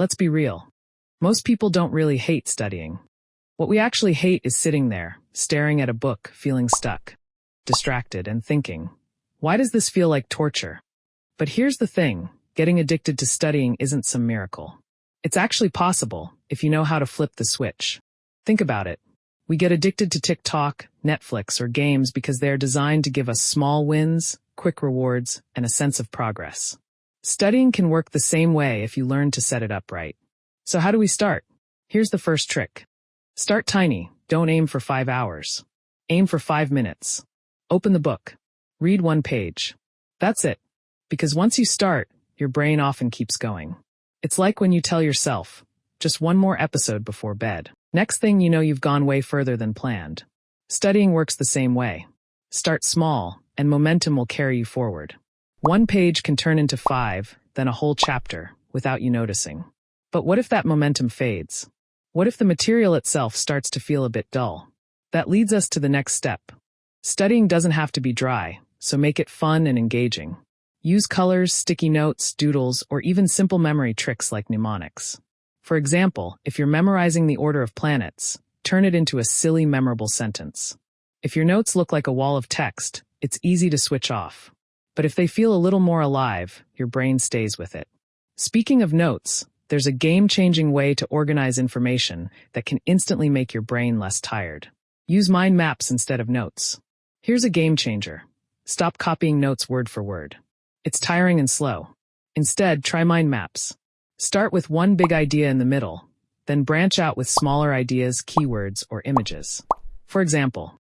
Let's be real. Most people don't really hate studying. What we actually hate is sitting there, staring at a book, feeling stuck, distracted, and thinking, why does this feel like torture? But here's the thing, getting addicted to studying isn't some miracle. It's actually possible if you know how to flip the switch. Think about it. We get addicted to TikTok, Netflix, or games because they are designed to give us small wins, quick rewards, and a sense of progress. Studying can work the same way if you learn to set it up right. So how do we start? Here's the first trick. Start tiny. Don't aim for 5 hours. Aim for 5 minutes. Open the book. Read 1 page. That's it. Because once you start, your brain often keeps going. It's like when you tell yourself, just 1 more episode before bed. Next thing you know, you've gone way further than planned. Studying works the same way. Start small, and momentum will carry you forward. 1 page can turn into 5, then a whole chapter, without you noticing. But what if that momentum fades? What if the material itself starts to feel a bit dull? That leads us to the next step. Studying doesn't have to be dry, so make it fun and engaging. Use colors, sticky notes, doodles, or even simple memory tricks like mnemonics. For example, if you're memorizing the order of planets, turn it into a silly, memorable sentence. If your notes look like a wall of text, it's easy to switch off. But if they feel a little more alive, your brain stays with it. Speaking of notes, there's a game-changing way to organize information that can instantly make your brain less tired. Use mind maps instead of notes. Here's a game changer. Stop copying notes word for word. It's tiring and slow. Instead, try mind maps. Start with one big idea in the middle, then branch out with smaller ideas, keywords, or images. For example,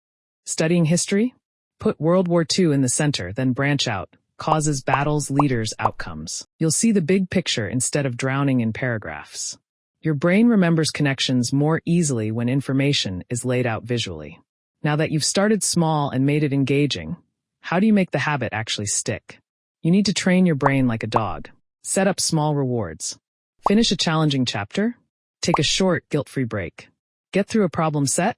studying history? Put World War II in the center, then branch out. Causes, battles, leaders, outcomes. You'll see the big picture instead of drowning in paragraphs. Your brain remembers connections more easily when information is laid out visually. Now that you've started small and made it engaging, how do you make the habit actually stick? You need to train your brain like a dog. Set up small rewards. Finish a challenging chapter? Take a short, guilt-free break. Get through a problem set?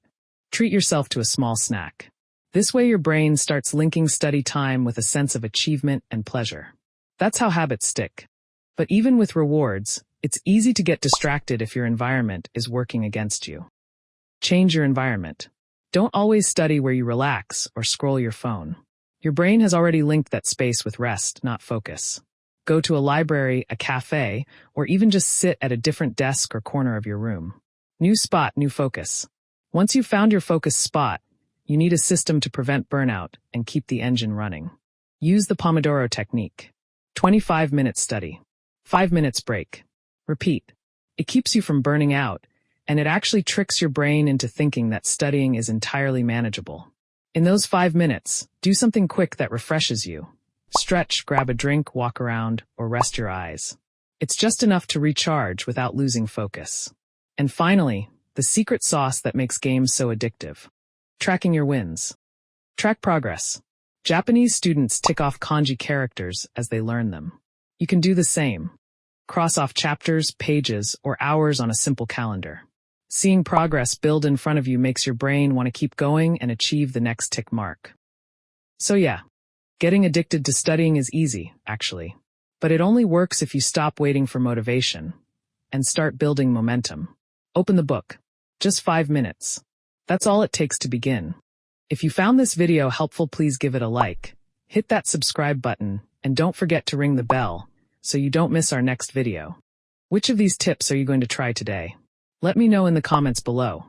Treat yourself to a small snack. This way your brain starts linking study time with a sense of achievement and pleasure. That's how habits stick. But even with rewards, it's easy to get distracted if your environment is working against you. Change your environment. Don't always study where you relax or scroll your phone. Your brain has already linked that space with rest, not focus. Go to a library, a cafe, or even just sit at a different desk or corner of your room. New spot, new focus. Once you've found your focus spot, you need a system to prevent burnout and keep the engine running. Use the Pomodoro Technique. 25-minute study. 5 minutes break. Repeat. It keeps you from burning out, and it actually tricks your brain into thinking that studying is entirely manageable. In those 5 minutes, do something quick that refreshes you. Stretch, grab a drink, walk around, or rest your eyes. It's just enough to recharge without losing focus. And finally, the secret sauce that makes games so addictive. Tracking your wins. Track progress. Japanese students tick off kanji characters as they learn them. You can do the same. Cross off chapters, pages, or hours on a simple calendar. Seeing progress build in front of you makes your brain want to keep going and achieve the next tick mark. So yeah, getting addicted to studying is easy, actually. But it only works if you stop waiting for motivation and start building momentum. Open the book. Just 5 minutes. That's all it takes to begin. If you found this video helpful, please give it a like, hit that subscribe button, and don't forget to ring the bell so you don't miss our next video. Which of these tips are you going to try today? Let me know in the comments below.